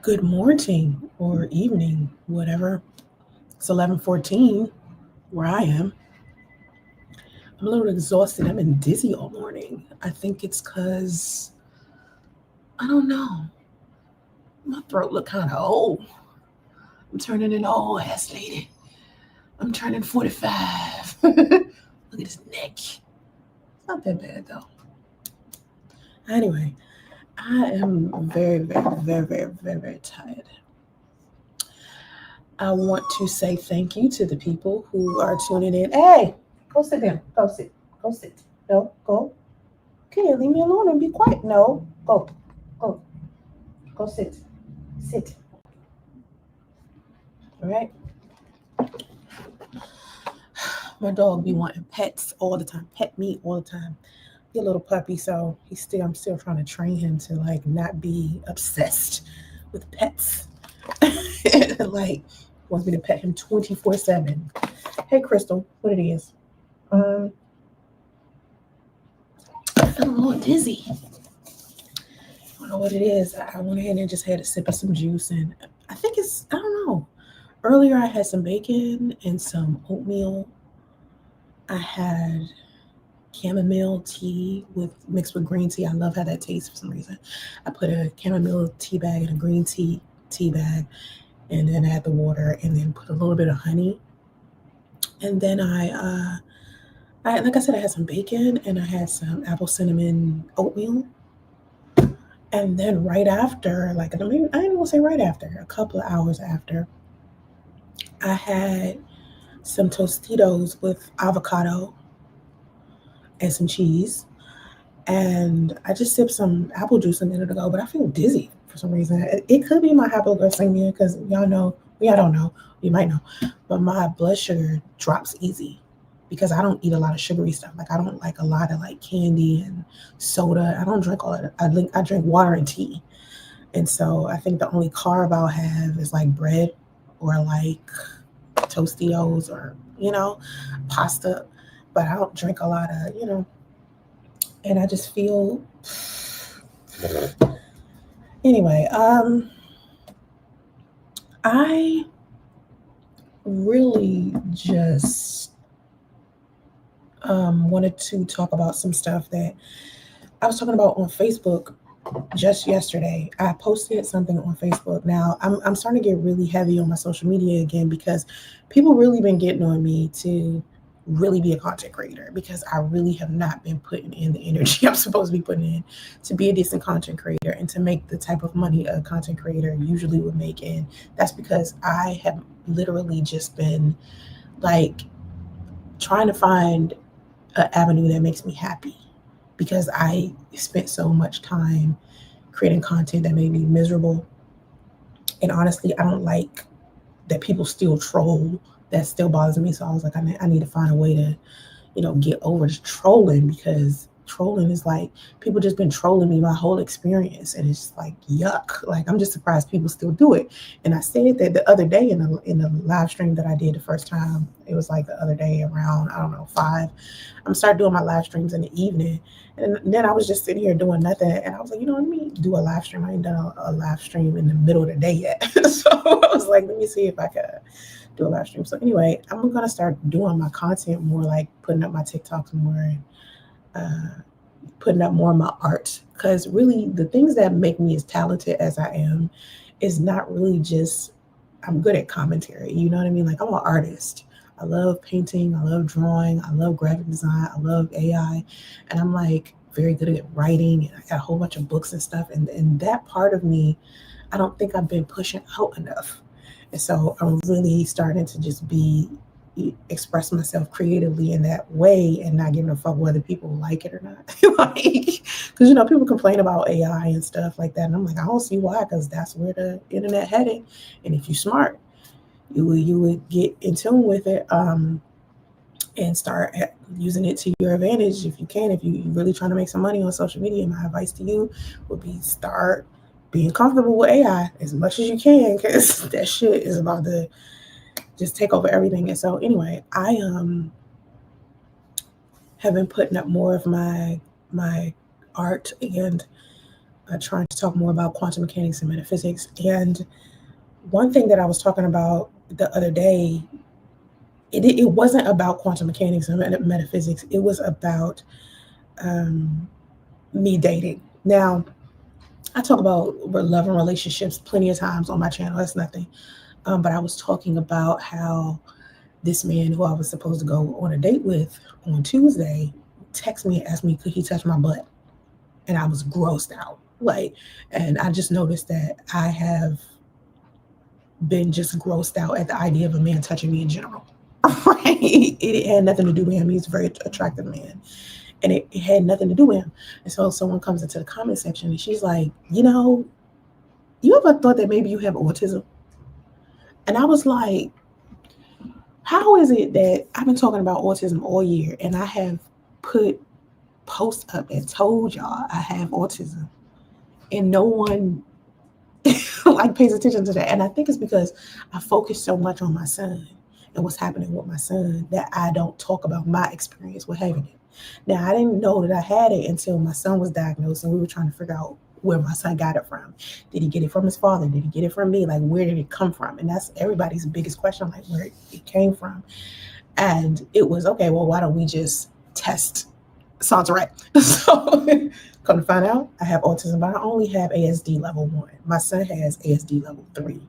Good morning or evening, whatever. It's 11:14 where I am. I'm a little exhausted. I've been dizzy all morning. I think it's because, I don't know, my throat look kind of old. I'm turning an old ass lady. I'm turning 45. Look at his neck. It's not that bad though. Anyway, I am very, very, very, very, very, very tired. I want to say thank you to the people who are tuning in. Hey, go sit down. Go sit. Go sit. No, go. Can you leave me alone and be quiet? No, go. Go. Go sit. Sit. All right. My dog be wanting pets all the time. Pet me all the time. He's a little puppy, so I'm still trying to train him to like not be obsessed with pets. Like wants me to pet him 24/7. Hey Crystal, what it is? Um, I feel a little dizzy. I don't know what it is. I went ahead and just had a sip of some juice, and I think I don't know. Earlier, I had some bacon and some oatmeal. I had chamomile tea mixed with green tea. I love how that tastes for some reason. I put a chamomile tea bag and a green tea bag, and then add the water, and then put a little bit of honey. And then I like I said, I had some bacon and I had some apple cinnamon oatmeal. And then right after, like I didn't want to say right after, a couple of hours after, I had some Tostitos with avocado and some cheese. And I just sipped some apple juice a minute ago, but I feel dizzy for some reason. It could be my hypoglycemia because y'all don't know, you might know, but my blood sugar drops easy because I don't eat a lot of sugary stuff. Like I don't like a lot of like candy and soda. I don't drink all of it. I drink water and tea. And so I think the only carb I'll have is like bread or like Tostitos or, pasta. But I don't drink a lot of, and I just feel anyway, I really just wanted to talk about some stuff that I was talking about on Facebook just yesterday. I posted something on Facebook. Now I'm starting to get really heavy on my social media again because people really been getting on me to really be a content creator because I really have not been putting in the energy I'm supposed to be putting in to be a decent content creator and to make the type of money a content creator usually would make. And that's because I have literally just been like trying to find an avenue that makes me happy because I spent so much time creating content that made me miserable. And honestly, I don't like that people still troll. That still bothers me. So I was like, I need to find a way to, get over this trolling because trolling is like people just been trolling me my whole experience, and it's just like yuck. Like I'm just surprised people still do it. And I said that the other day in the live stream that I did the first time. It was like the other day around I don't know 5. I'm started doing my live streams in the evening, and then I was just sitting here doing nothing, and I was like, let me do a live stream. I ain't done a live stream in the middle of the day yet, so I was like, let me see if I could do a live stream. So anyway, I'm gonna start doing my content more, like putting up my TikToks more and putting up more of my art. Because really, the things that make me as talented as I am is not really just I'm good at commentary. You know what I mean? Like I'm an artist. I love painting. I love drawing. I love graphic design. I love AI, and I'm like very good at writing. And I got a whole bunch of books and stuff. And that part of me, I don't think I've been pushing out enough. And so I'm really starting to just express myself creatively in that way and not giving a fuck whether people like it or not. Like, because people complain about AI and stuff like that, and I'm like, I don't see why, because that's where the internet headed. And if you're smart, you would get in tune with it, and start using it to your advantage if you can. If you're really trying to make some money on social media, my advice to you would be start being comfortable with AI as much as you can, because that shit is about to just take over everything. And so anyway, I have been putting up more of my art and trying to talk more about quantum mechanics and metaphysics. And one thing that I was talking about the other day, it wasn't about quantum mechanics and metaphysics. It was about me dating. Now, I talk about love and relationships plenty of times on my channel. That's nothing. But I was talking about how this man who I was supposed to go on a date with on Tuesday texted me and asked me, could he touch my butt? And I was grossed out. And I just noticed that I have been just grossed out at the idea of a man touching me in general. Right? It had nothing to do with him. He's a very attractive man. And it had nothing to do with him. And so someone comes into the comment section and she's like, you ever thought that maybe you have autism? And I was like, how is it that I've been talking about autism all year and I have put posts up and told y'all I have autism and no one pays attention to that? And I think it's because I focus so much on my son and what's happening with my son that I don't talk about my experience with having it. Now, I didn't know that I had it until my son was diagnosed and we were trying to figure out where my son got it from. Did he get it from his father? Did he get it from me? Where did it come from? And that's everybody's biggest question, where it came from. And it was, okay, well, why don't we just test Sansaret? So come to find out, I have autism, but I only have ASD level 1. My son has ASD level 3.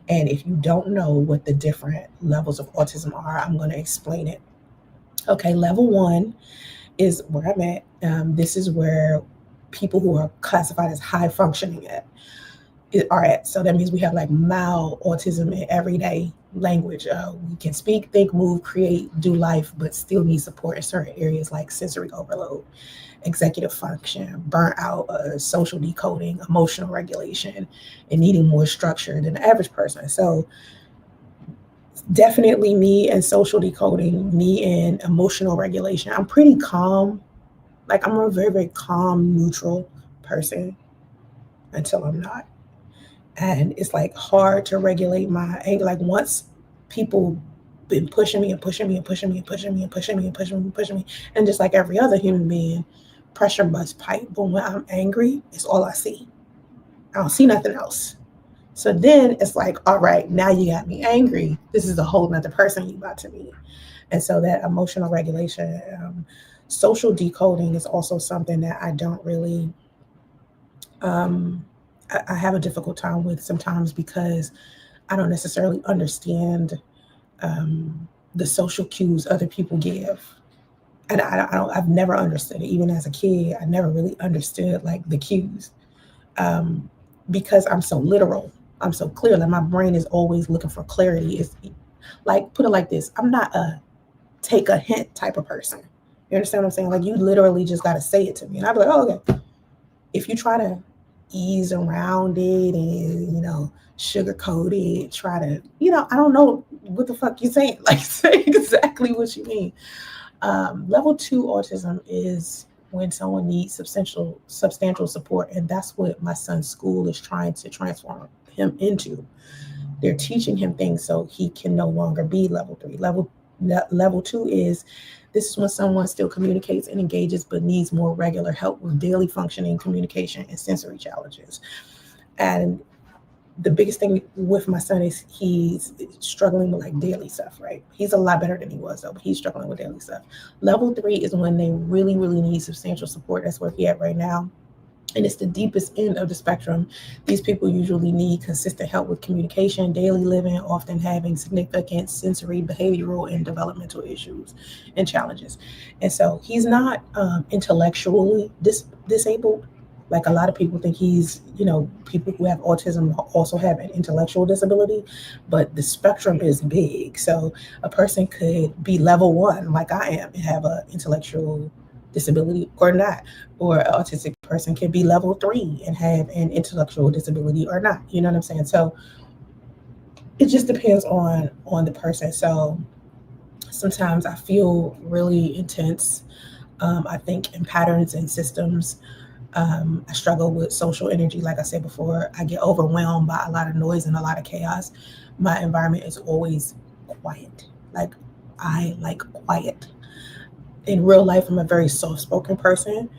And if you don't know what the different levels of autism are, I'm going to explain it. Okay, level 1 is where I'm at. This is where people who are classified as high functioning are at. So that means we have mild autism in everyday language. We can speak, think, move, create, do life, but still need support in certain areas like sensory overload, executive function, burnout, social decoding, emotional regulation, and needing more structure than the average person. So definitely me and social decoding, me and emotional regulation. I'm pretty calm. I'm a very, very calm, neutral person until I'm not. And it's hard to regulate my anger. Once people been pushing me and pushing me and pushing me and pushing me and pushing me and pushing me and pushing me, and just like every other human being, pressure must pipe. But when I'm angry, it's all I see. I don't see nothing else. So then it's all right, now you got me angry. This is a whole nother person you about to meet. And so that emotional regulation, social decoding is also something that I don't really, I have a difficult time with sometimes because I don't necessarily understand the social cues other people give. And I've never understood it. Even as a kid, I never really understood the cues because I'm so literal. I'm so clear. My brain is always looking for clarity. It's put it like this. I'm not a take a hint type of person. You understand what I'm saying? You literally just got to say it to me. And I'd be like, oh, okay. If you try to ease around it and, sugarcoat it, try to, I don't know what the fuck you're saying. Say exactly what you mean. Level 2 autism is when someone needs substantial support. And that's what my son's school is trying to transform him into. They're teaching him things so he can no longer be level 3. Level 2 is, this is when someone still communicates and engages, but needs more regular help with daily functioning, communication, and sensory challenges. And the biggest thing with my son is he's struggling with daily stuff, right? He's a lot better than he was, though, but he's struggling with daily stuff. Level 3 is when they really, really need substantial support. That's where he's at right now. And it's the deepest end of the spectrum. These people usually need consistent help with communication, daily living, often having significant sensory, behavioral, and developmental issues and challenges. And so he's not intellectually disabled. A lot of people think he's, people who have autism also have an intellectual disability, but the spectrum is big. So a person could be level 1, like I am, and have an intellectual disability or not, or an autistic person can be level 3 and have an intellectual disability or not. You know what I'm saying? So it just depends on the person. So sometimes I feel really intense. I think in patterns and systems. I struggle with social energy. Like I said before, I get overwhelmed by a lot of noise and a lot of chaos. My environment is always quiet. I like quiet. In real life, I'm a very soft-spoken person.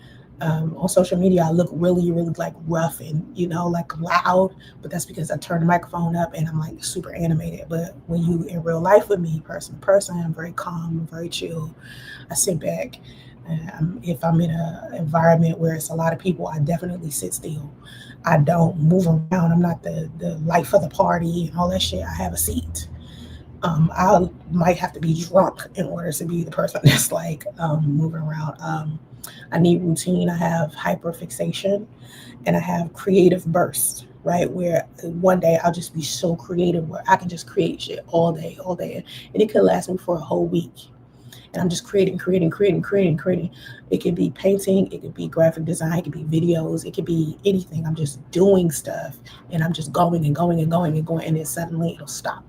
On social media, I look really, really like rough and, like loud, but that's because I turn the microphone up and I'm like super animated. But when you in real life with me, person to person, I'm very calm, very chill. I sit back. If I'm in an environment where it's a lot of people, I definitely sit still. I don't move around. I'm not the life of the party and all that shit. I have a seat. I might have to be drunk in order to be the person that's like moving around. I need routine. I have hyperfixation and I have creative bursts, right? Where one day I'll just be so creative where I can just create shit all day, all day. And it could last me for a whole week. And I'm just creating, creating, creating, creating, creating. It could be painting, it could be graphic design, it could be videos, it could be anything. I'm just doing stuff and I'm just going and going and going and going. And then suddenly it'll stop.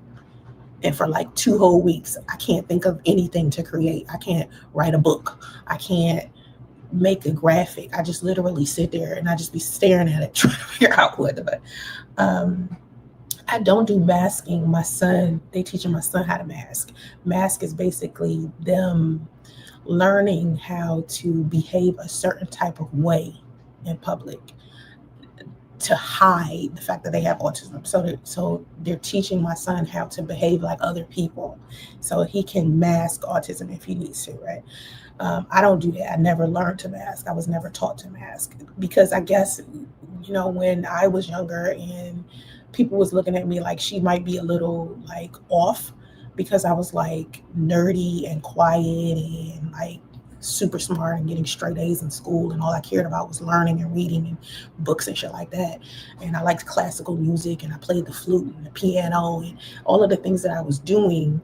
And for like 2 whole weeks, I can't think of anything to create. I can't write a book. I can't make a graphic. I just literally sit there and I just be staring at it, trying to figure out what to do. Um, I don't do masking. My son, they teaching my son how to mask. Mask is basically them learning how to behave a certain type of way in public to hide the fact that they have autism. So they're teaching my son how to behave like other people, so he can mask autism if he needs to, right? I don't do that. I never learned to mask. I was never taught to mask because I guess, when I was younger and people was looking at me like she might be a little like off because I was like nerdy and quiet and like super smart and getting straight A's in school and all I cared about was learning and reading and books and shit like that. And I liked classical music and I played the flute and the piano and all of the things that I was doing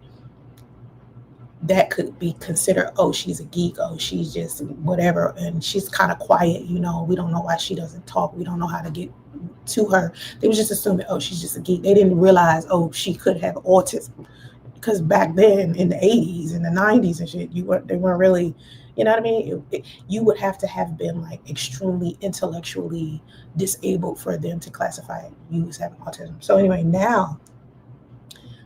that could be considered, oh, she's a geek, oh, she's just whatever, and she's kind of quiet, we don't know why she doesn't talk, we don't know how to get to her. They was just assuming, oh, she's just a geek. They didn't realize, oh, she could have autism, because back then in the 80s and the 90s and shit, they weren't really, you know what I mean? You would have to have been like extremely intellectually disabled for them to classify you as having autism. So anyway, now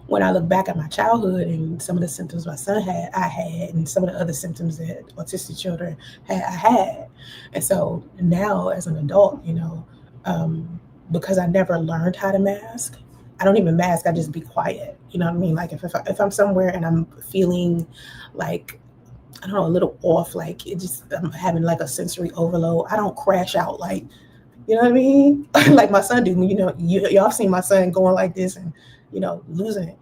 when I look back at my childhood and some of the symptoms my son had, I had, and some of the other symptoms that autistic children had, I had. And so now as an adult, um, because I never learned how to mask, I don't even mask, I just be quiet. You know what I mean? Like if I'm somewhere and I'm feeling like, I don't know, a little off, like I'm having like a sensory overload, I don't crash out like, you know what I mean? Like my son do. Y'all seen my son going like this and, losing it.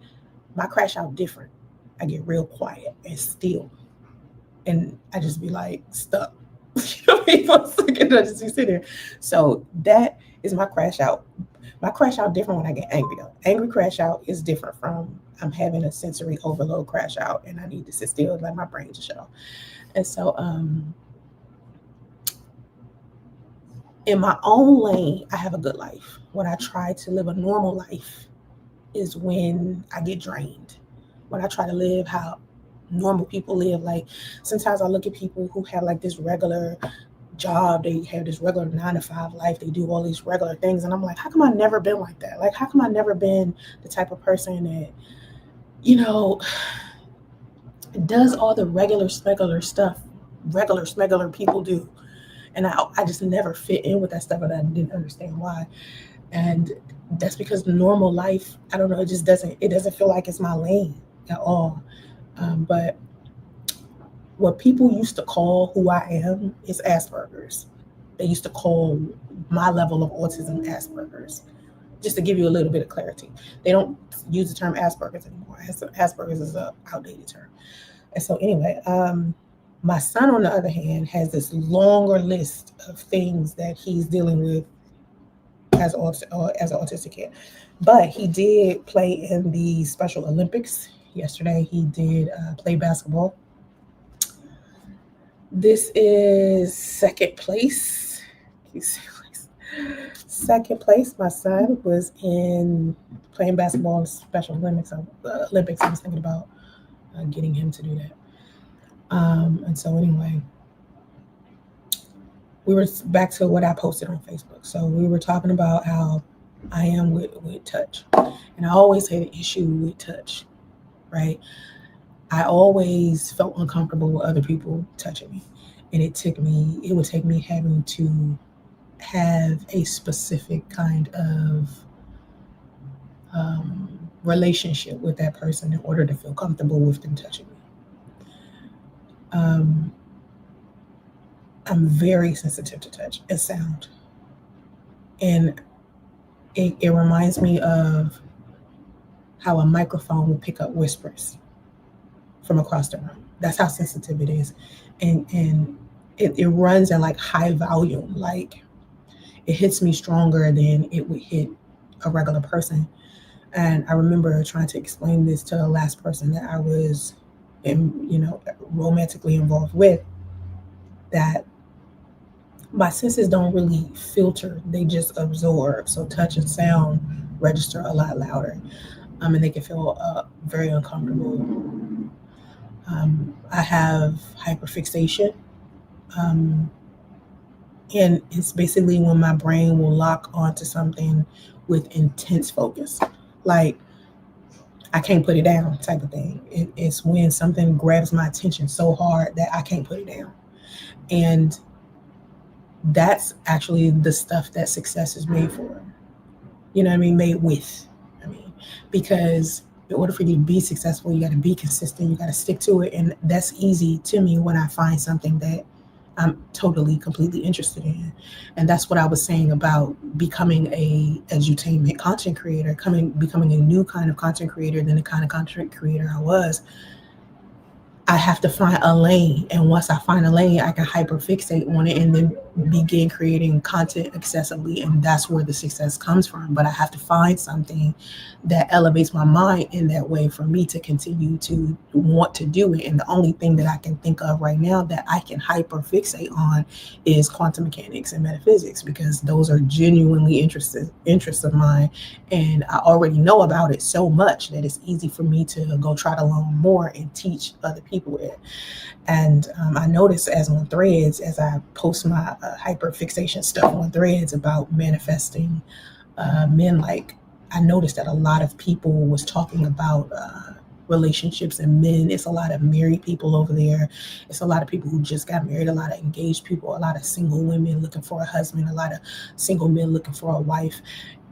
My crash out different. I get real quiet and still. And I just be like stuck. You know what I mean? For a second, I just be sitting there. So that is my crash out. My crash out different when I get angry though. Angry crash out is different from I'm having a sensory overload crash out and I need to sit still and let my brain just shut off. And so in my own lane, I have a good life. When I try to live a normal life is when I get drained. When I try to live how normal people live, like sometimes I look at people who have like this regular job, they have this regular 9 to 5 life, they do all these regular things, and I'm like, how come I never been like that? Like, how come I never been the type of person that, does all the regular stuff regular people do? And I just never fit in with that stuff, and I didn't understand why. And that's because normal life, I don't know, it doesn't feel like it's my lane at all. But what people used to call who I am is Asperger's. They used to call my level of autism Asperger's, just to give you a little bit of clarity. They don't use the term Asperger's anymore. Asperger's is an outdated term. And so anyway, my son, on the other hand, has this longer list of things that he's dealing with as an autistic kid. But he did play in the Special Olympics. Yesterday, he did play basketball. This is second place. Second place. My son was in playing basketball in Special Olympics. I was thinking about getting him to do that. And so anyway, we were back to what I posted on Facebook. So we were talking about how I am with touch. And I always had an issue with touch, right? I always felt uncomfortable with other people touching me. And it would take me having to have a specific kind of relationship with that person in order to feel comfortable with them touching me. Um, I'm very sensitive to touch and sound. And it reminds me of how a microphone will pick up whispers from across the room. That's how sensitive it is. And it runs at like high volume. Like it hits me stronger than it would hit a regular person. And I remember trying to explain this to the last person that I was romantically involved with, that my senses don't really filter, they just absorb. So touch and sound register a lot louder, and they can feel very uncomfortable. I have hyperfixation, um, and it's basically when my brain will lock onto something with intense focus. Like I can't put it down type of thing. It's when something grabs my attention so hard that I can't put it down. And that's actually the stuff that success is made for. You know what I mean? Made with. I mean, because in order for you to be successful, you got to be consistent. You got to stick to it. And that's easy to me when I find something that I'm totally, completely interested in. And that's what I was saying about becoming a edutainment content creator, becoming a new kind of content creator than the kind of content creator I was. I have to find a lane, and once I find a lane, I can hyperfixate on it and then begin creating content accessibly, and that's where the success comes from. But I have to find something that elevates my mind in that way for me to continue to want to do it. And the only thing that I can think of right now that I can hyperfixate on is quantum mechanics and metaphysics, because those are genuinely interests of mine, and I already know about it so much that it's easy for me to go try to learn more and teach other people it. And I notice as on Threads, as I post my hyperfixation stuff on Threads about manifesting men, like I noticed that a lot of people was talking about relationships and men. It's a lot of married people over there. It's a lot of people who just got married, a lot of engaged people, a lot of single women looking for a husband, a lot of single men looking for a wife.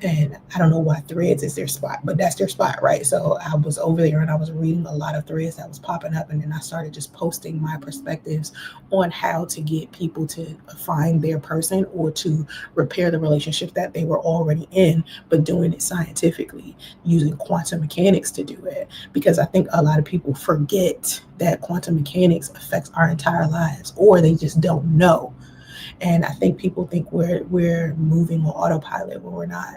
And I don't know why Threads is their spot, but that's their spot, right? So I was over there and I was reading a lot of threads that was popping up, and then I started just posting my perspectives on how to get people to find their person or to repair the relationship that they were already in, but doing it scientifically, using quantum mechanics to do it. Because I think a lot of people forget that quantum mechanics affects our entire lives, or they just don't know. And I think people think we're moving on autopilot when we're not.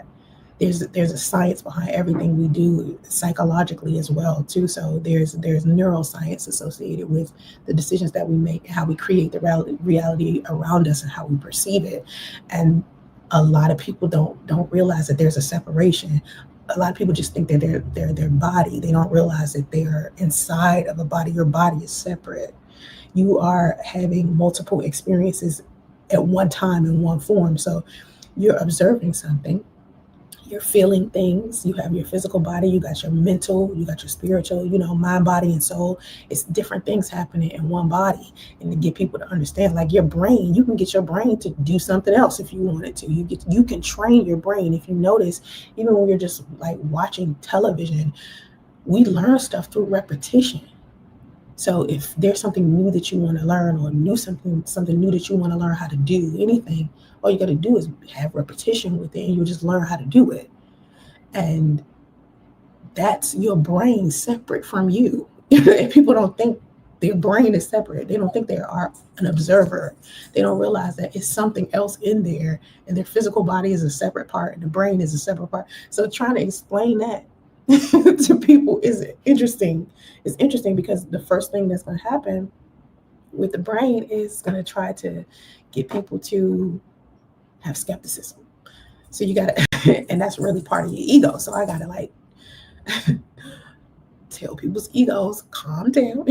There's a science behind everything we do psychologically as well too. So there's neuroscience associated with the decisions that we make and how we create the reality around us and how we perceive it. And a lot of people don't realize that there's a separation. A lot of people just think that they're their body. They don't realize that they are inside of a body. Your body is separate. You are having multiple experiences at one time in one form. So you're observing something, you're feeling things, you have your physical body, you got your mental, you got your spiritual, mind, body, and soul. It's different things happening in one body. And to get people to understand, like your brain, you can get your brain to do something else if you wanted to. You can train your brain. If you notice, even when you're just like watching television, we learn stuff through repetition. So if there's something new that you want to learn, or something new that you want to learn how to do, anything, all you got to do is have repetition with it, and you'll just learn how to do it. And that's your brain separate from you. And people don't think their brain is separate. They don't think they are an observer. They don't realize that it's something else in there, and their physical body is a separate part, and the brain is a separate part. So trying to explain that to people is interesting. It's interesting because the first thing that's going to happen with the brain is going to try to get people to have skepticism. So you got to, and that's really part of your ego. So I got to like tell people's egos, calm down,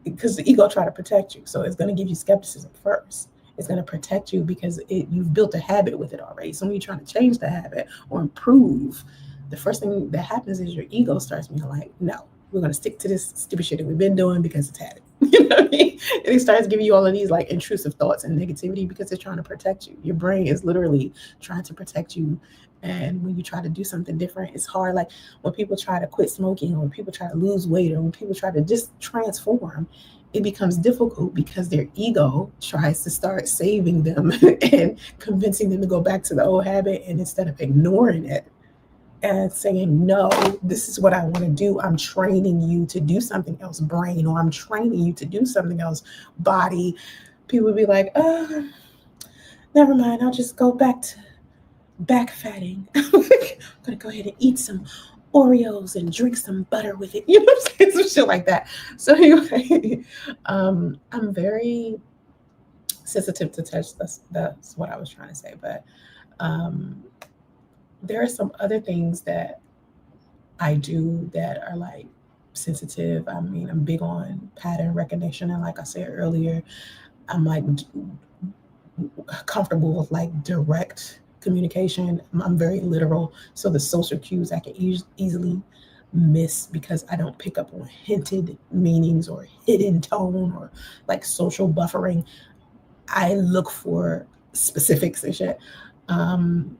because the ego try to protect you. So it's going to give you skepticism first. It's going to protect you because you've built a habit with it already. So when you're trying to change the habit or improve, the first thing that happens is your ego starts being like, no, we're going to stick to this stupid shit that we've been doing because it's habit. You know what I mean? And it starts giving you all of these like intrusive thoughts and negativity because it's trying to protect you. Your brain is literally trying to protect you. And when you try to do something different, it's hard. Like when people try to quit smoking, or when people try to lose weight, or when people try to just transform, it becomes difficult because their ego tries to start saving them and convincing them to go back to the old habit. And instead of ignoring it and saying, no, this is what I want to do, I'm training you to do something else, brain, or I'm training you to do something else, body, people would be like, never mind, I'll just go back to back fatting. I'm gonna go ahead and eat some Oreos and drink some butter with it. You know what I'm saying? Some shit like that. So anyway, I'm very sensitive to touch. That's what I was trying to say. But um, there are some other things that I do that are like sensitive. I mean, I'm big on pattern recognition, and like I said earlier, I'm like comfortable with like direct communication. I'm very literal, so the social cues I can easily miss because I don't pick up on hinted meanings or hidden tone or like social buffering. I look for specifics and shit. Um,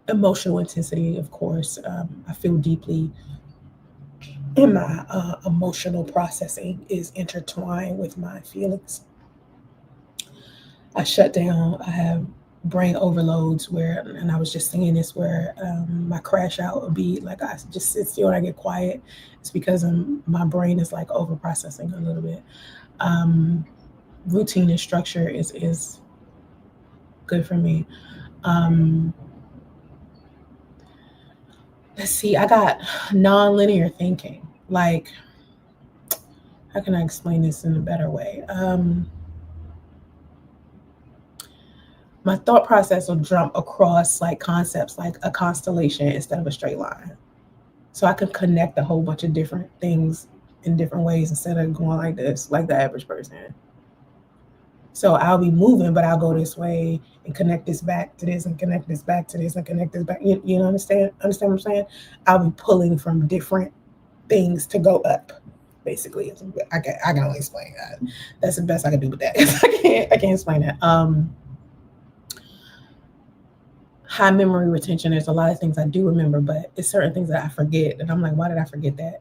Emotional intensity, of course. I feel deeply, and my emotional processing is intertwined with my feelings. I shut down. I have brain overloads where, and I was just saying this, where my crash out would be like I just sit still and I get quiet. It's because my brain is like over processing a little bit. Um, Routine and structure is good for me. Um, let's see. I got non-linear thinking. Like, how can I explain this in a better way? My thought process will jump across like concepts like a constellation instead of a straight line. So I can connect a whole bunch of different things in different ways instead of going like this, like the average person. So I'll be moving, but I'll go this way and connect this back to this and connect this back to this and connect this back. You know, understand what I'm saying? I'll be pulling from different things to go up. Basically, I can only explain that. That's the best I can do with that. I can't explain that. High memory retention. There's a lot of things I do remember, but it's certain things that I forget, and I'm like, why did I forget that?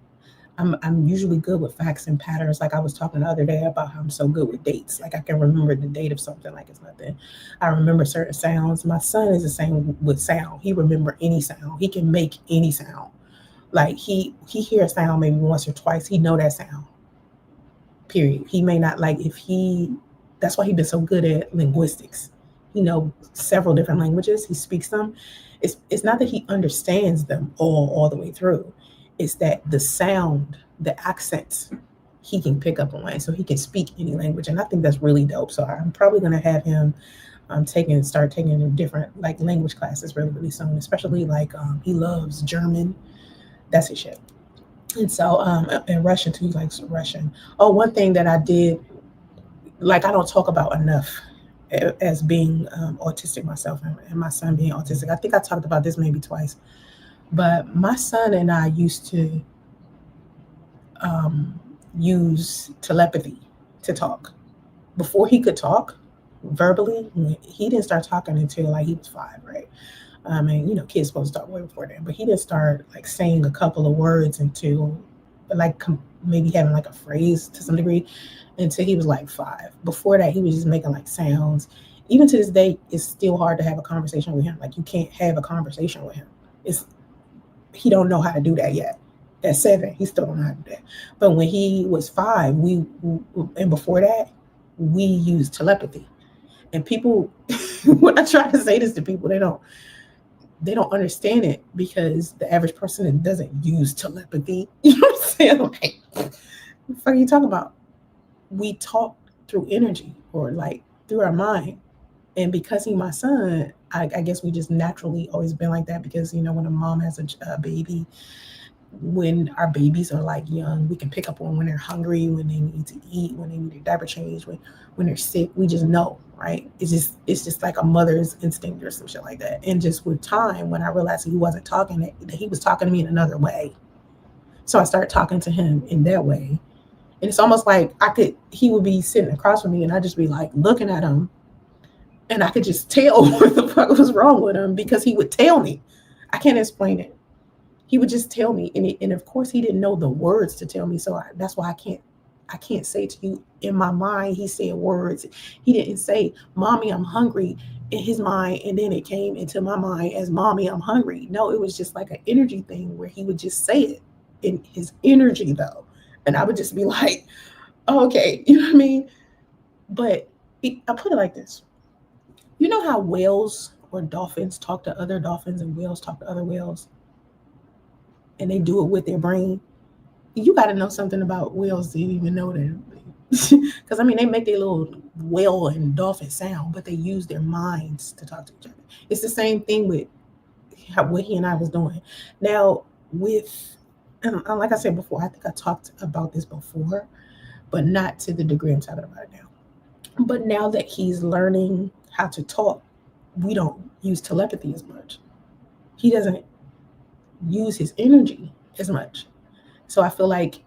I'm usually good with facts and patterns. Like I was talking the other day about how I'm so good with dates. Like I can remember the date of something like it's nothing. I remember certain sounds. My son is the same with sound. He remember any sound. He can make any sound. Like he hear a sound maybe once or twice. He know that sound. Period. He may not like if he. That's why he's been so good at linguistics. He know several different languages. He speaks them. It's not that he understands them all the way through. It's that the sound, the accents, he can pick up on, so he can speak any language, and I think that's really dope. So I'm probably gonna have him start taking different like language classes really soon, especially like he loves German. That's his shit. And so and Russian too. He likes Russian. Oh, one thing that I did, like I don't talk about enough as being autistic myself, and my son being autistic. I think I talked about this maybe twice, but my son and I used to um, use telepathy to talk. Before he could talk verbally, he didn't start talking until like he was 5, right? And you know, kids supposed to start way before then, but he didn't start like saying a couple of words until like maybe having like a phrase to some degree until he was like 5. Before that, he was just making like sounds. Even to this day, it's still hard to have a conversation with him. Like you can't have a conversation with him. He don't know how to do that yet. At 7, he still don't know how to do that. But when he was 5, and before that, we used telepathy. And people, when I try to say this to people, they don't understand it because the average person doesn't use telepathy. You know what I'm saying? Like, what the fuck are you talking about? We talk through energy or like through our mind. And because he's my son, I guess we just naturally always been like that because, you know, when a mom has a baby, when our babies are like young, we can pick up on when they're hungry, when they need to eat, when they need their diaper change, when they're sick. We just know, right? It's just like a mother's instinct or some shit like that. And just with time, when I realized he wasn't talking, that he was talking to me in another way. So I started talking to him in that way. And it's almost like he would be sitting across from me and I'd just be like looking at him and I could just tell what the fuck was wrong with him because he would tell me. I can't explain it. He would just tell me, and of course he didn't know the words to tell me, so that's why I can't say to you. In my mind, he said words. He didn't say, "Mommy, I'm hungry," in his mind, and then it came into my mind as, "Mommy, I'm hungry." No, it was just like an energy thing where he would just say it in his energy though, and I would just be like, oh, "Okay," you know what I mean? But I put it like this: you know how whales or dolphins talk to other dolphins and whales talk to other whales, and they do it with their brain. You got to know something about whales to even know that. Because I mean, they make their little whale and dolphin sound, but they use their minds to talk to each other. It's the same thing with what he and I was doing. Now, like I said before, I think I talked about this before, but not to the degree I'm talking about it now. But now that he's learning how to talk, we don't use telepathy as much. He doesn't use his energy as much. So I feel like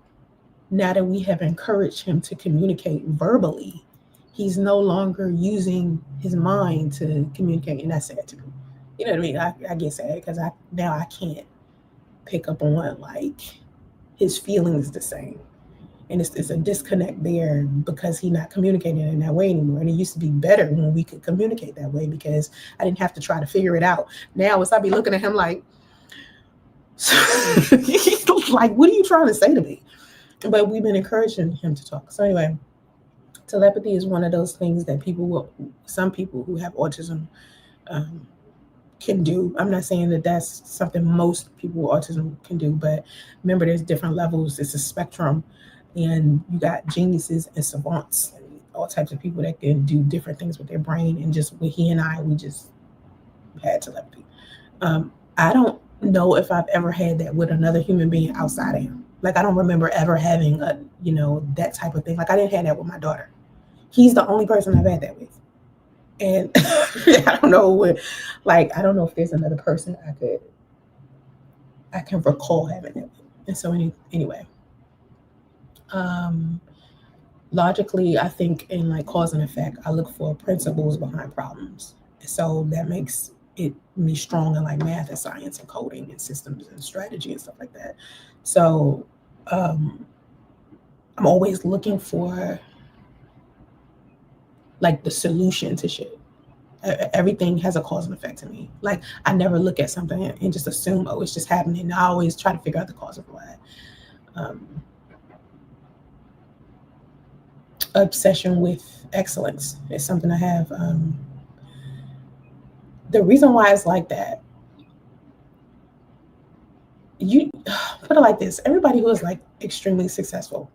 now that we have encouraged him to communicate verbally, he's no longer using his mind to communicate, and that's sad to me. You know what I mean? I get sad because I can't pick up on like his feelings the same, and it's a disconnect there because he's not communicating in that way anymore. And it used to be better when we could communicate that way because I didn't have to try to figure it out. Now, as I be looking at him like, like, what are you trying to say to me? But we've been encouraging him to talk. So anyway, telepathy is one of those things that some people who have autism can do. I'm not saying that that's something most people with autism can do, but remember, there's different levels. It's a spectrum, and you got geniuses and savants, and all types of people that can do different things with their brain. And just with he and I, we just had telepathy. I don't know if I've ever had that with another human being outside of him. Like, I don't remember ever having that type of thing. Like, I didn't have that with my daughter. He's the only person I've had that with. And I don't know I don't know if there's another person I can recall having that with. And so anyway, logically, I think in like cause and effect, I look for principles behind problems. So that makes me strong in like math and science and coding and systems and strategy and stuff like that. So I'm always looking for like the solution to shit. Everything has a cause and effect to me. Like, I never look at something and just assume, oh, it's just happening. I always try to figure out the cause of why. Obsession with excellence is something I have. The reason why it's like that, you put it like this: everybody who is like extremely successful,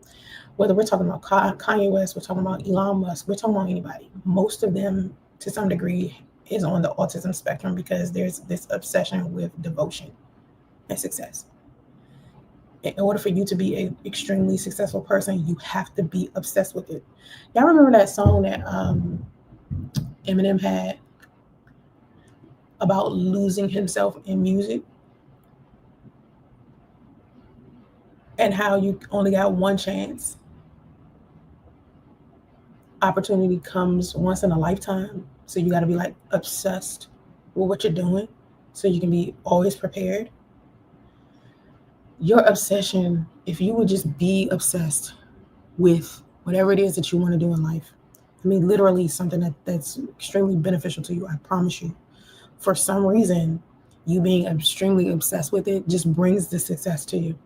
whether we're talking about Kanye West, we're talking about Elon Musk, we're talking about anybody, most of them to some degree is on the autism spectrum because there's this obsession with devotion and success. In order for you to be an extremely successful person, you have to be obsessed with it. Y'all remember that song that Eminem had about losing himself in music and how you only got one chance? Opportunity comes once in a lifetime, so you got to be like obsessed with what you're doing so you can be always prepared. Your obsession, if you would just be obsessed with whatever it is that you want to do in life, I mean, literally something that's extremely beneficial to you, I promise you, for some reason, you being extremely obsessed with it just brings the success to you.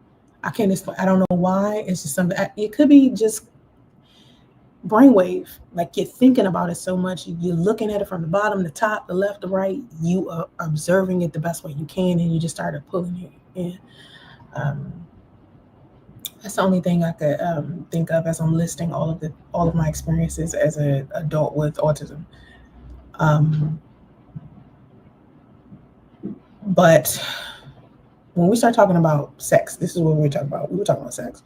I can't explain. I don't know why. It's just something. It could be just brainwave. Like, you're thinking about it so much. You're looking at it from the bottom, the top, the left, the right. You are observing it the best way you can, and you just started pulling it in. That's the only thing I could think of as I'm listing all of my experiences as an adult with autism. But when we start talking about sex, this is what we were talking about. We were talking about sex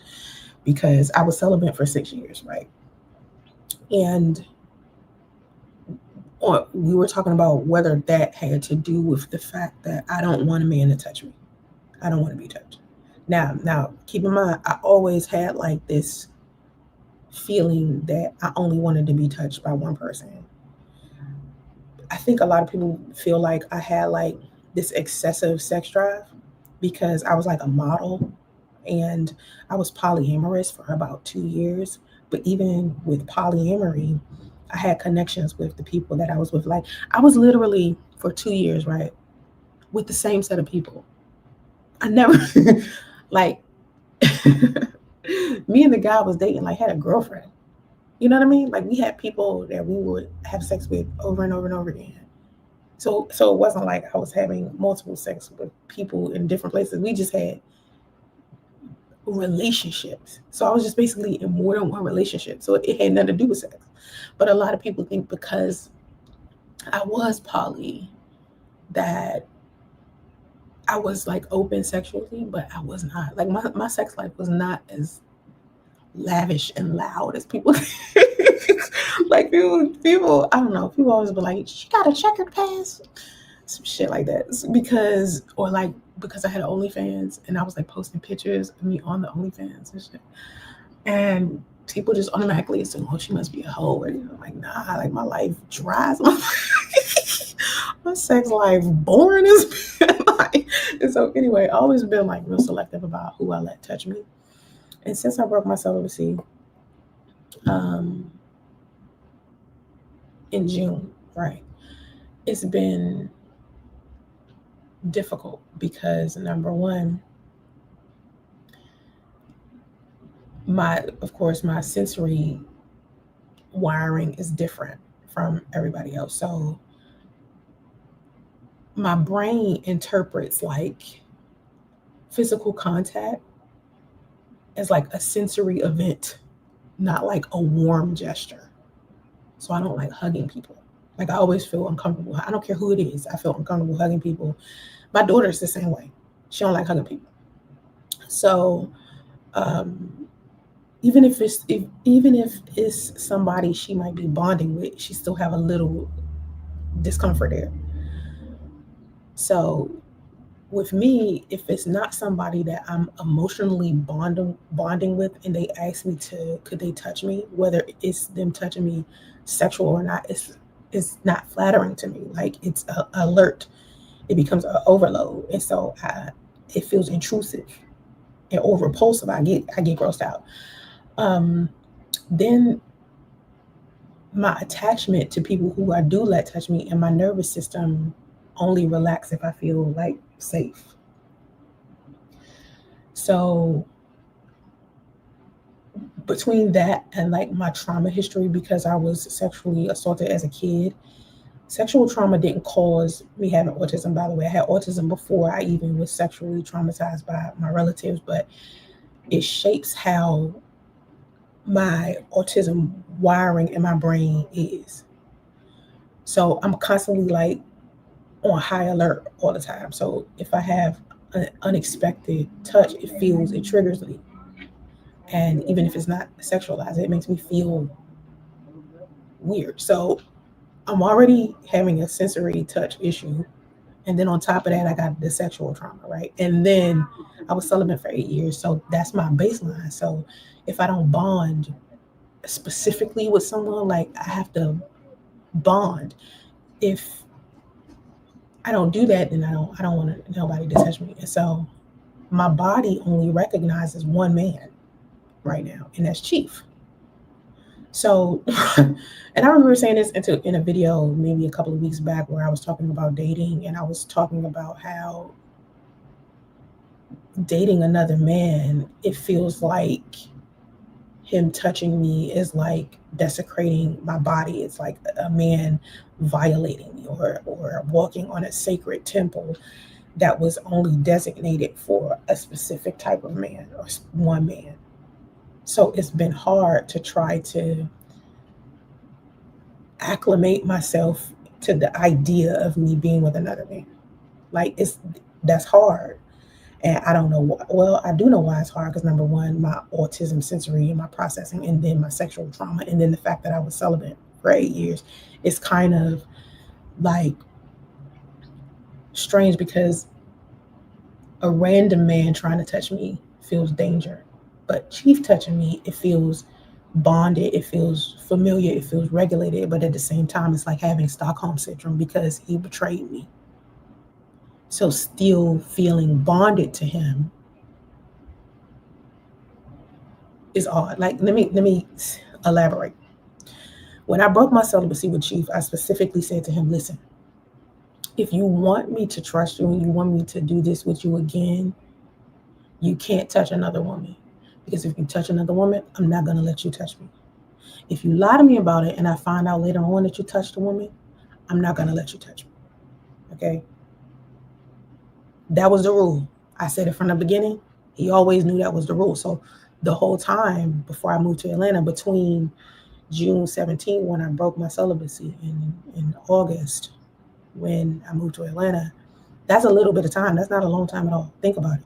because I was celibate for 6 years, right? And we were talking about whether that had to do with the fact that I don't want a man to touch me. I don't want to be touched. Now, keep in mind, I always had like this feeling that I only wanted to be touched by one person. I think a lot of people feel like I had like this excessive sex drive because I was like a model and I was polyamorous for about 2 years. But even with polyamory, I had connections with the people that I was with. Like I was literally for 2 years, right, with the same set of people. I never like me and the guy I was dating like had a girlfriend. You know what I mean? Like we had people that we would have sex with over and over and over again. So it wasn't like I was having multiple sex with people in different places. We just had relationships. So I was just basically in more than one relationship. So it had nothing to do with sex. But a lot of people think because I was poly that I was like open sexually, but I was not. Like my sex life was not as lavish and loud as people like people I don't know, people always be like, she got a checkered past, some shit like that. Because or like because I had OnlyFans and I was like posting pictures of me on the OnlyFans and shit. And people just automatically assume, oh, she must be a hoe. And I'm like, nah, like my life dries. My sex life boring as like. And so anyway, I always been like real selective about who I let touch me. And since I broke my celibacy, um, in June, right, it's been difficult because number one, of course my sensory wiring is different from everybody else. So my brain interprets like physical contact as like a sensory event, not like a warm gesture. So I don't like hugging people. Like I always feel uncomfortable. I don't care who it is. I feel uncomfortable hugging people. My daughter's the same way. She don't like hugging people. So um, even if it's somebody she might be bonding with, she still have a little discomfort there. So with me, if it's not somebody that I'm emotionally bonding with, and they ask me to, could they touch me, whether it's them touching me sexual or not, it's not flattering to me. Like it's alert. It becomes an overload, and so it feels intrusive or repulsive. I get grossed out. Then my attachment to people who I do let touch me, and my nervous system only relax if I feel like safe. So between that and like my trauma history, because I was sexually assaulted as a kid, sexual trauma didn't cause me having autism, by the way. I had autism before I even was sexually traumatized by my relatives, but it shapes how my autism wiring in my brain is. So I'm constantly like on high alert all the time. So if I have an unexpected touch, it triggers me. And even if it's not sexualized, it makes me feel weird. So I'm already having a sensory touch issue. And then on top of that, I got the sexual trauma, right? And then I was celibate for 8 years. So that's my baseline. So if I don't bond specifically with someone, like I have to bond. If I don't do that, then I don't want nobody to touch me. And so my body only recognizes one man right now, and that's Chief. So, and I remember saying this in a video maybe a couple of weeks back where I was talking about dating, and I was talking about how dating another man, it feels like him touching me is like desecrating my body. It's like a man violating me or walking on a sacred temple that was only designated for a specific type of man or one man. So it's been hard to try to acclimate myself to the idea of me being with another man. Like that's hard. And I don't know why. Well, I do know why it's hard because number one, my autism sensory and my processing, and then my sexual trauma, and then the fact that I was celibate for 8 years. It's kind of like strange because a random man trying to touch me feels danger, but Chief touching me, it feels bonded, it feels familiar, it feels regulated, but at the same time, it's like having Stockholm syndrome because he betrayed me. So still feeling bonded to him is odd. Like, let me elaborate. When I broke my celibacy with Chief, I specifically said to him, listen, if you want me to trust you and you want me to do this with you again, you can't touch another woman. Because if you touch another woman, I'm not going to let you touch me. If you lie to me about it and I find out later on that you touched a woman, I'm not going to let you touch me. Okay? That was the rule. I said it from the beginning. He always knew that was the rule. So the whole time before I moved to Atlanta, between June 17, when I broke my celibacy, in August, when I moved to Atlanta, that's a little bit of time. That's not a long time at all. Think about it.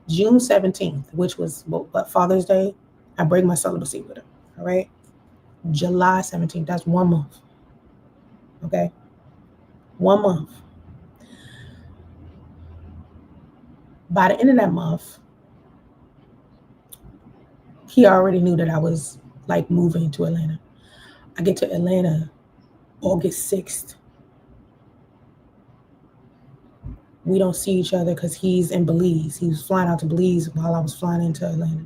June 17th, which was what, Father's Day, I break my celibacy with him. All right. July 17th, that's 1 month. Okay. 1 month. By the end of that month, he already knew that I was like moving to Atlanta. I get to Atlanta August 6th. We don't see each other because he's in Belize. He was flying out to Belize while I was flying into Atlanta.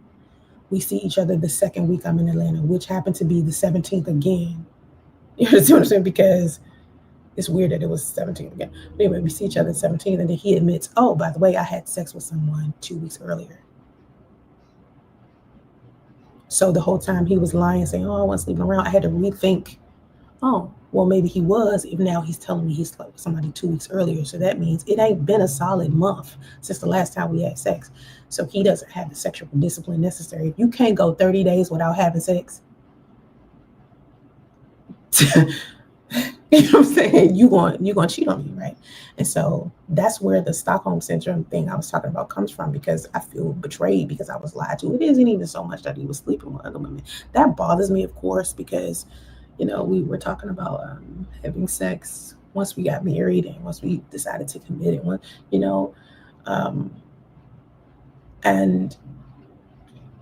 We see each other the second week I'm in Atlanta, which happened to be the 17th again. You understand what I'm saying? Because it's weird that it was 17th again. But anyway, we see each other the 17th, and then he admits, oh, by the way, I had sex with someone 2 weeks earlier. So the whole time he was lying, saying, oh, I wasn't sleeping around, I had to rethink, oh, well, maybe he was, if now he's telling me he slept with somebody 2 weeks earlier. So that means it ain't been a solid month since the last time we had sex. So he doesn't have the sexual discipline necessary. If you can't go 30 days without having sex, you know what I'm saying? You're going to cheat on me, right? And so that's where the Stockholm syndrome thing I was talking about comes from, because I feel betrayed because I was lied to. It isn't even so much that he was sleeping with other women. That bothers me, of course, because, you know, we were talking about having sex once we got married and once we decided to commit it, you know, and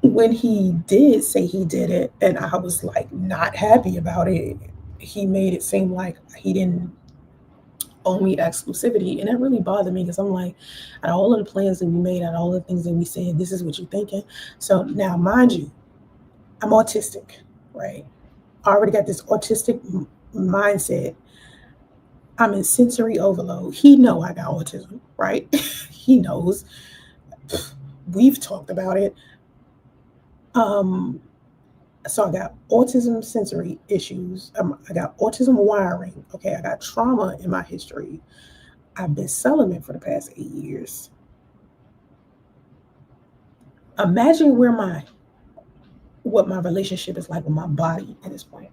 when he did say he did it and I was like not happy about it, he made it seem like he didn't owe me exclusivity, and that really bothered me because I'm like, out of all of the plans that we made, out of all the things that we said, this is what you're thinking. So now, mind you, I'm autistic, right? I already got this autistic mindset. I'm in sensory overload. He know I got autism, right? He knows. We've talked about it. So I got autism sensory issues. I got autism wiring. Okay, I got trauma in my history. I've been celibate for the past 8 years. Imagine what my relationship is like with my body at this point.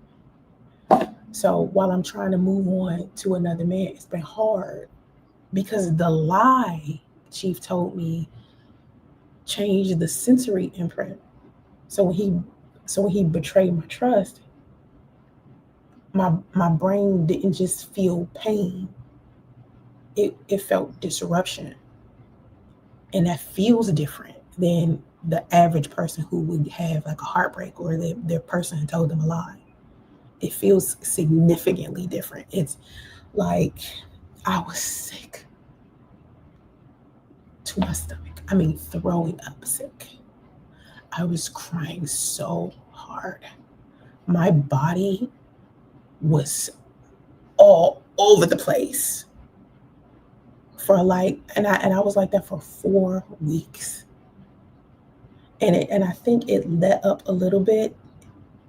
So while I'm trying to move on to another man, it's been hard because the lie Chief told me changed the sensory imprint. So when he betrayed my trust, my brain didn't just feel pain. It felt disruption. And that feels different than the average person who would have like a heartbreak or their person told them a lie. It feels significantly different. It's like I was sick to my stomach. I mean, throwing up sick. I was crying so hard. My body was all over the place for like, and I was like that for 4 weeks. And I think it let up a little bit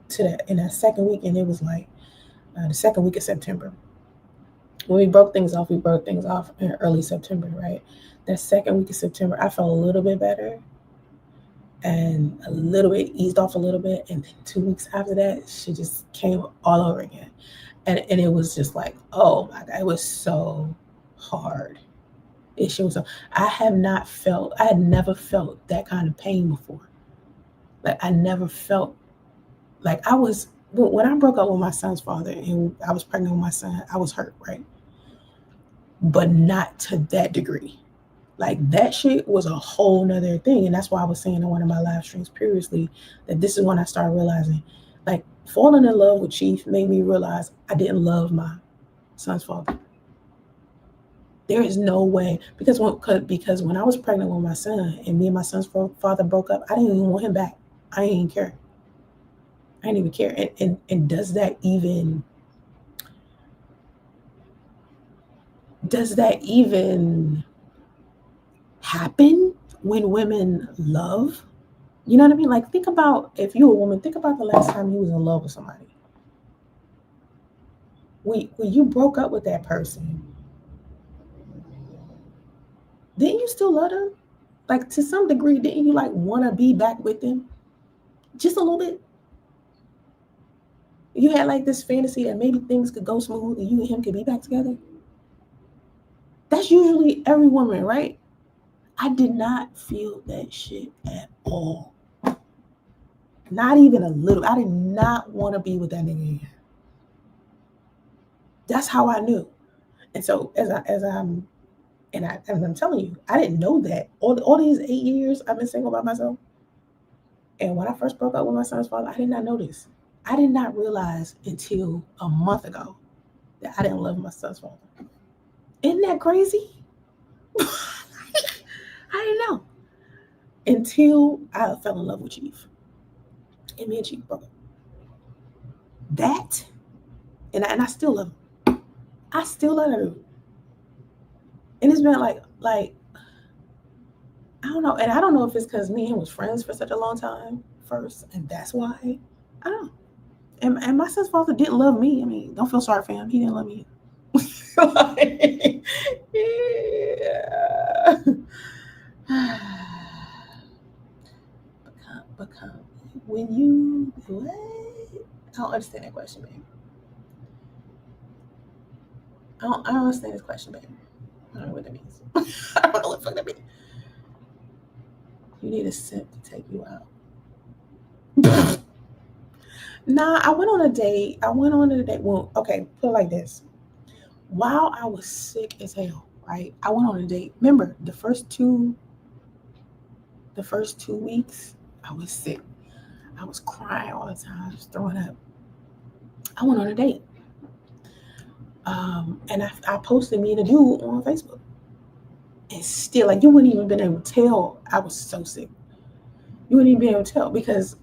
to that in that second week, and it was like the second week of September. When we broke things off in early September, right? That second week of September, I felt a little bit better and a little bit eased off a little bit. And then 2 weeks after that, she just came all over again. And it was just like, oh my God, it was so hard. I had never felt that kind of pain before. Like I never felt like when I broke up with my son's father and I was pregnant with my son, I was hurt, right? But not to that degree. Like that shit was a whole nother thing. And that's why I was saying in one of my live streams previously that this is when I started realizing, Like, falling in love with Chief made me realize I didn't love my son's father. There is no way, because when I was pregnant with my son and me and my son's father broke up, I didn't even want him back. I didn't even care. I didn't even care. And does that even happen when women love? You know what I mean? Like, think about, if you're a woman, think about the last time you was in love with somebody. When you broke up with that person, didn't you still love them? Like, to some degree, didn't you like want to be back with them? Just a little bit. You had like this fantasy that maybe things could go smooth and you and him could be back together. That's usually every woman, right? I did not feel that shit at all. Not even a little. I did not want to be with that nigga again. That's how I knew. And so as I'm telling you, I didn't know that all these 8 years I've been single by myself. And when I first broke up with my son's father, I did not know this. I did not realize until a month ago that I didn't love my son's father. Isn't that crazy? I didn't know until I fell in love with Chief. And me and Chief broke up. That, and I still love him. I still love him. And it's been like I don't know. And I don't know if it's because me and him was friends for such a long time first, and that's why. I don't know. And my son's father didn't love me. I mean, don't feel sorry for him. He didn't love me. Like, yeah. Become. When you, what? I don't understand that question, baby. I don't understand this question, baby. I don't know what that means. I don't know what the fuck that means. You need a simp to take you out. Nah, I went on a date. Well, okay, put it like this. While I was sick as hell, right? I went on a date. Remember, the first 2 weeks, I was sick. I was crying all the time, I was throwing up. I went on a date. And I posted me and a dude on Facebook. And still, like, you wouldn't even been able to tell I was so sick. You wouldn't even be able to tell, because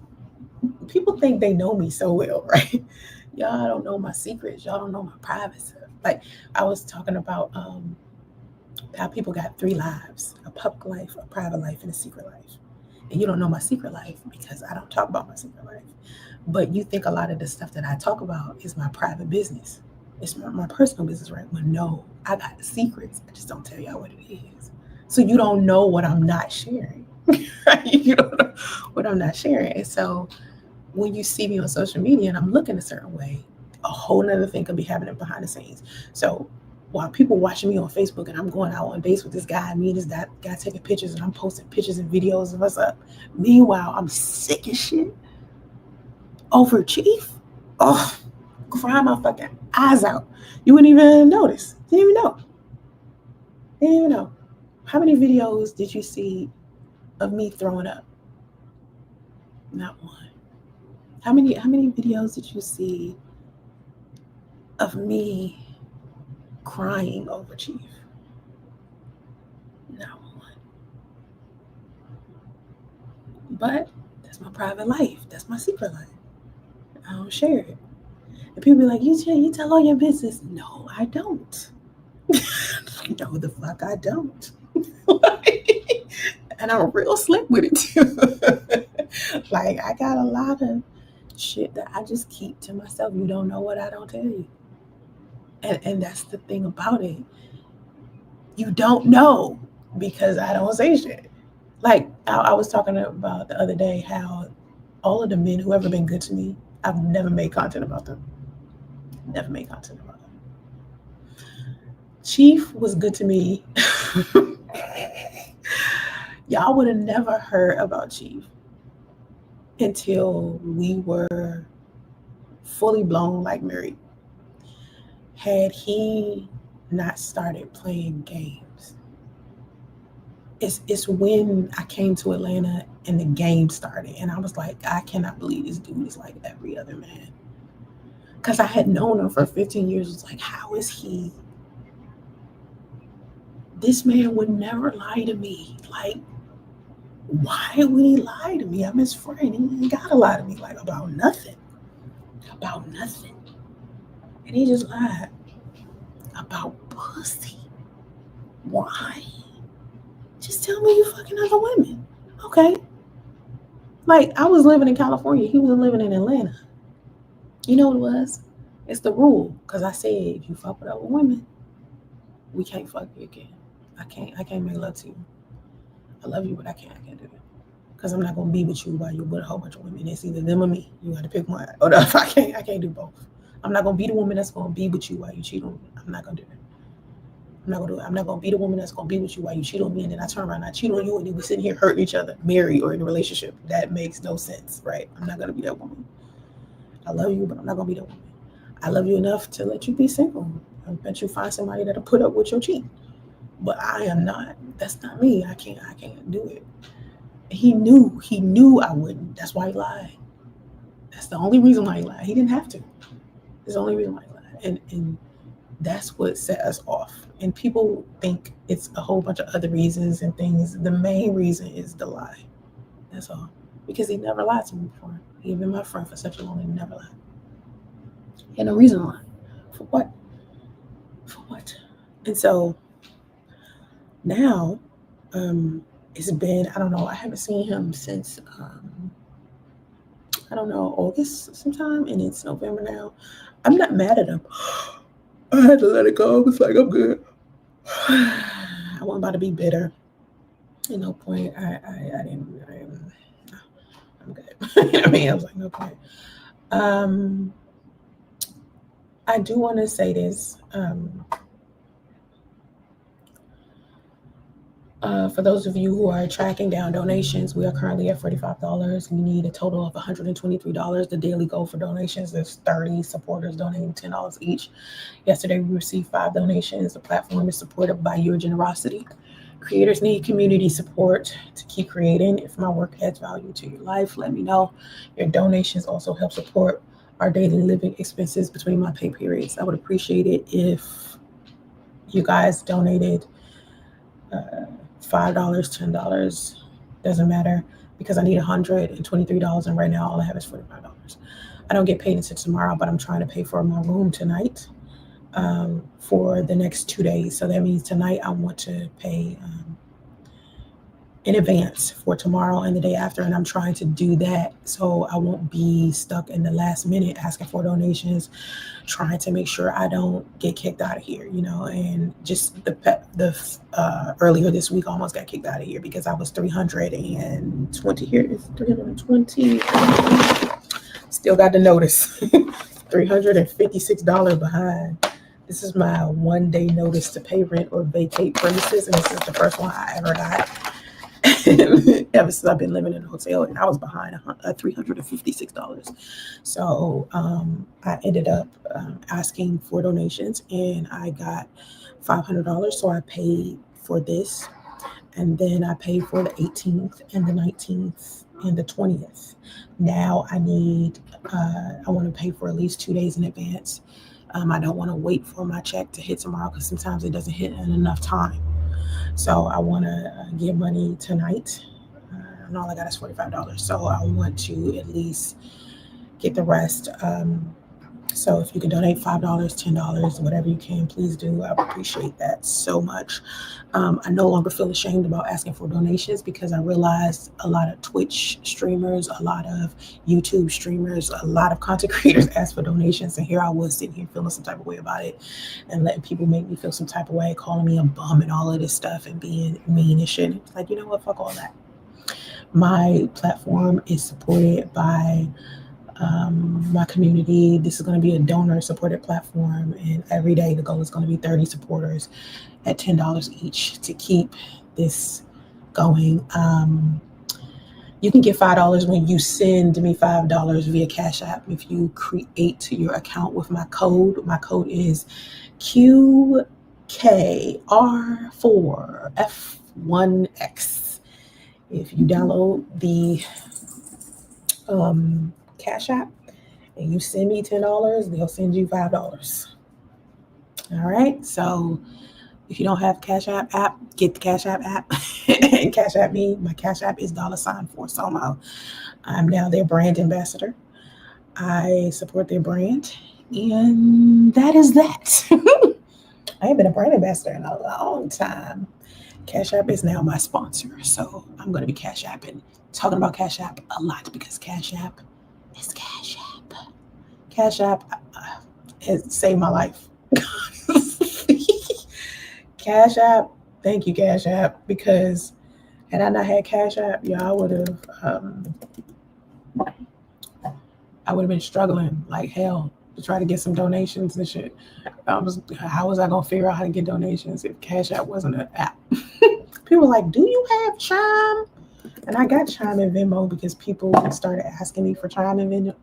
people think they know me so well, right? Y'all don't know my secrets. Y'all don't know my private stuff. Like, I was talking about how people got 3 lives: a public life, a private life, and a secret life. And you don't know my secret life because I don't talk about my secret life. But you think a lot of the stuff that I talk about is my private business. It's my personal business, right? Well, no, I got secrets. I just don't tell y'all what it is. So you don't know what I'm not sharing. Right? You don't know what I'm not sharing. And so when you see me on social media and I'm looking a certain way, a whole nother thing could be happening behind the scenes. So while people watching me on Facebook and I'm going out on dates with this guy, me and this guy taking pictures, and I'm posting pictures and videos of us up. Meanwhile, I'm sick as shit over Chief. Oh, crying my fucking eyes out. You wouldn't even notice. Didn't even know. How many videos did you see of me throwing up? Not one. How many videos did you see of me crying over Chief? Not one. But that's my private life. That's my secret life. I don't share it. And people be like, you tell all your business. No, I don't. No, the fuck I don't. And I'm real slick with it too. Like, I got a lot of shit that I just keep to myself. You don't know what I don't tell you. And that's the thing about it. You don't know because I don't say shit. Like, I was talking about the other day how all of the men who ever been good to me, I've never made content about them. Never made content about them. Chief was good to me. Y'all would have never heard about Chief until we were fully blown, like, married. Had he not started playing games, It's when I came to Atlanta and the game started, and I was like, I cannot believe this dude is like every other man. Because I had known him for 15 years. It's like, how is he? This man would never lie to me. Like, why would he lie to me? I'm his friend. He ain't gotta lie to me like about nothing. About nothing. And he just lied about pussy. Why? Just tell me you fucking other women. Okay. Like, I was living in California. He was living in Atlanta. You know what it was? It's the rule. Because I said, if you fuck with other women, we can't fuck you again. I can't make love to you. I love you, but I can't do it. Because I'm not gonna be with you while you're with a whole bunch of women. It's either them or me. You gotta pick one. Or if I can't do both. I'm not gonna be the woman that's gonna be with you while you cheat on me. I'm not gonna do it. I'm not gonna do it. I'm not gonna be the woman that's gonna be with you while you cheat on me, and then I turn around and I cheat on you, and then we sitting here hurting each other, married or in a relationship. That makes no sense, right? I'm not gonna be that woman. I love you, but I'm not gonna be that woman. I love you enough to let you be single. I bet you find somebody that'll put up with your cheat. But I am not. That's not me. I can't do it. He knew I wouldn't. That's why he lied. That's the only reason why he lied. He didn't have to. It's the only reason why he lied. And that's what set us off. And people think it's a whole bunch of other reasons and things. The main reason is the lie. That's all. Because he never lied to me before. He had been my friend for such a long time. He never lied. He had no reason to lie. For what? For what? And so now, it's been, I don't know, I haven't seen him since, I don't know, August sometime, and it's November now. I'm not mad at him. I had to let it go. I was like, I'm good. I wasn't about to be bitter. At no point. I'm good. You know what I mean? I was like, no point. I do want to say this. For those of you who are tracking down donations, we are currently at $45. We need a total of $123. The daily goal for donations is 30 supporters donating $10 each. Yesterday, we received 5 donations. The platform is supported by your generosity. Creators need community support to keep creating. If my work adds value to your life, let me know. Your donations also help support our daily living expenses between my pay periods. I would appreciate it if you guys donated $5, $10, doesn't matter, because I need $123, and right now all I have is $45. I don't get paid until tomorrow, but I'm trying to pay for my room tonight for the next 2 days. So that means tonight I want to pay in advance for tomorrow and the day after, and I'm trying to do that so I won't be stuck in the last minute asking for donations, trying to make sure I don't get kicked out of here, you know. And just earlier this week I almost got kicked out of here because I was 320 here. It's 320. Still got the notice. $356 behind. This is my 1 day notice to pay rent or vacate premises, and this is the first one I ever got. Ever since I've been living in a hotel, and I was behind $356. So I ended up asking for donations, and I got $500. So I paid for this, and then I paid for the 18th and the 19th and the 20th. Now I want to pay for at least 2 days in advance. I don't want to wait for my check to hit tomorrow because sometimes it doesn't hit in enough time. So I want to get money tonight, and all I got is $45. So I want to at least get the rest. So if you can donate $5, $10, whatever you can, please do. I appreciate that so much. I no longer feel ashamed about asking for donations because I realized a lot of Twitch streamers, a lot of YouTube streamers, a lot of content creators ask for donations. And here I was sitting here feeling some type of way about it and letting people make me feel some type of way, calling me a bum and all of this stuff and being mean and shit. It's like, you know what? Fuck all that. My platform is supported by my community. This is going to be a donor supported platform, and every day the goal is going to be 30 supporters at $10 each to keep this going. You can get $5 when you send me $5 via Cash App. If you create your account with my code is QKR4F 1X. If you download the Cash App and you send me $10, they'll send you $5. All right. So if you don't have Cash App, get the Cash App app and Cash App me. My Cash App is $4Somo. I'm now their brand ambassador. I support their brand, and that is that. I have been a brand ambassador in a long time. Cash App is now my sponsor, so I'm going to be Cash Apping, talking about Cash App a lot because Cash App is Cash App. Cash App it saved my life. Cash App, thank you, Cash App, because had I not had Cash App, I would have, been struggling like hell to try to get some donations and shit. How was I gonna figure out how to get donations if Cash App wasn't an app? People were like, "Do you have Chime?" And I got Chime and Venmo because people started asking me for Chime and Venmo.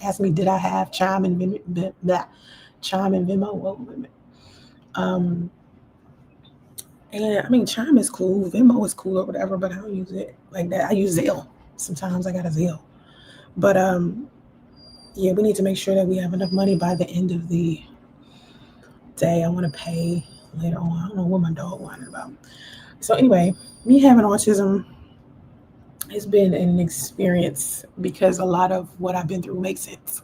Asking me, did I have Chime and Venmo? Chime and Venmo. Whoa, wait a minute. And I mean, Chime is cool, Venmo is cool or whatever, but I don't use it like that. I use Zelle. Sometimes I got a Zelle. But yeah, we need to make sure that we have enough money by the end of the day. I want to pay later on. I don't know what my dog wanted about. So anyway, me having autism has been an experience because a lot of what I've been through makes sense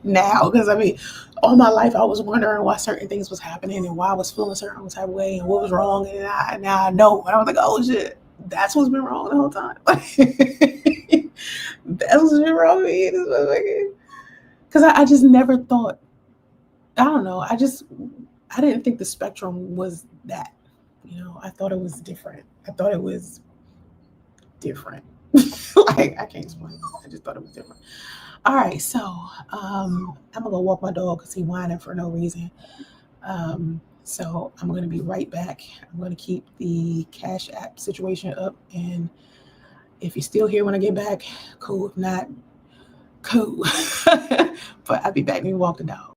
now. Because I mean, all my life I was wondering why certain things was happening and why I was feeling a certain type of way and what was wrong. And now I know. And I was like, oh shit, that's what's been wrong the whole time. That's what's been wrong with me. Because I just never thought. I don't know. I didn't think the spectrum was that. I thought it was different. I thought it was different. Like, I can't explain it. I just thought it was different. All right, so I'm gonna go walk my dog because he's whining for no reason. So I'm gonna be right back. I'm gonna keep the Cash App situation up, and if you're still here when I get back, cool. If not, cool. But I'll be back when you walk the dog.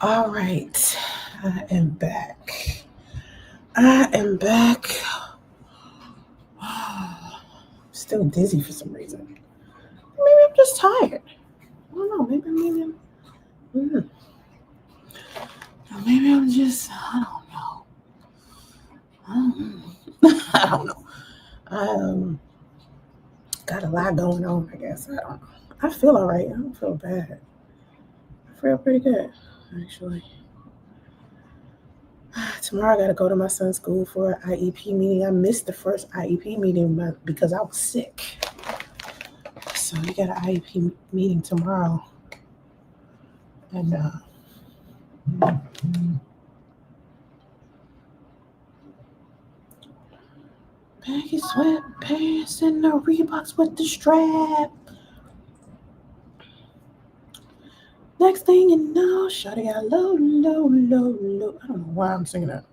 All right. I am back. I am back. Still dizzy for some reason. Maybe I'm just tired. I don't know. Maybe I'm just. I don't know. I don't know. I got a lot going on. I guess I don't know. I feel all right. I don't feel bad. I feel pretty good, actually. Tomorrow I got to go to my son's school for an IEP meeting. I missed the first IEP meeting because I was sick. So we got an IEP meeting tomorrow. And baggy sweatpants and the Reeboks with the strap. Next thing you know, shawty got low. I don't know why I'm singing that.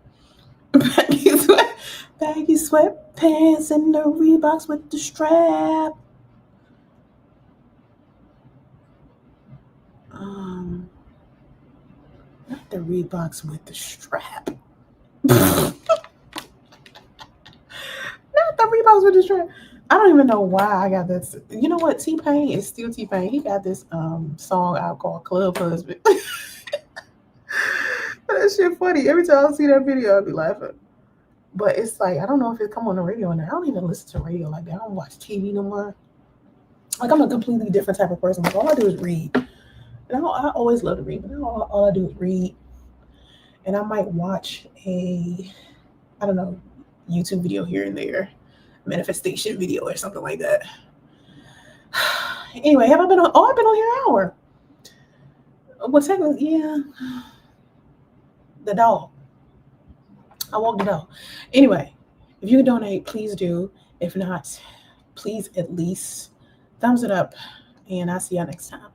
Baggy sweatpants and the Reeboks with the strap. Not the Reeboks with the strap. Not the Reeboks with the strap. I don't even know why I got this. You know what? T-Pain is still T-Pain. He got this song out called Club Husband. That shit funny. Every time I see that video, I'll be laughing. But it's like, I don't know if it come on the radio now. I don't even listen to radio like that. I don't watch TV no more. Like, I'm a completely different type of person. Like, all I do is read. And I always love to read, but now all I do is read. And I might watch I don't know, YouTube video here and there, manifestation video or something like that. Anyway, have I been on? Oh, I've been on here an hour. Well, technically, yeah. The dog. I walked the dog. Anyway, if you can donate, please do. If not, please at least thumbs it up. And I'll see y'all next time.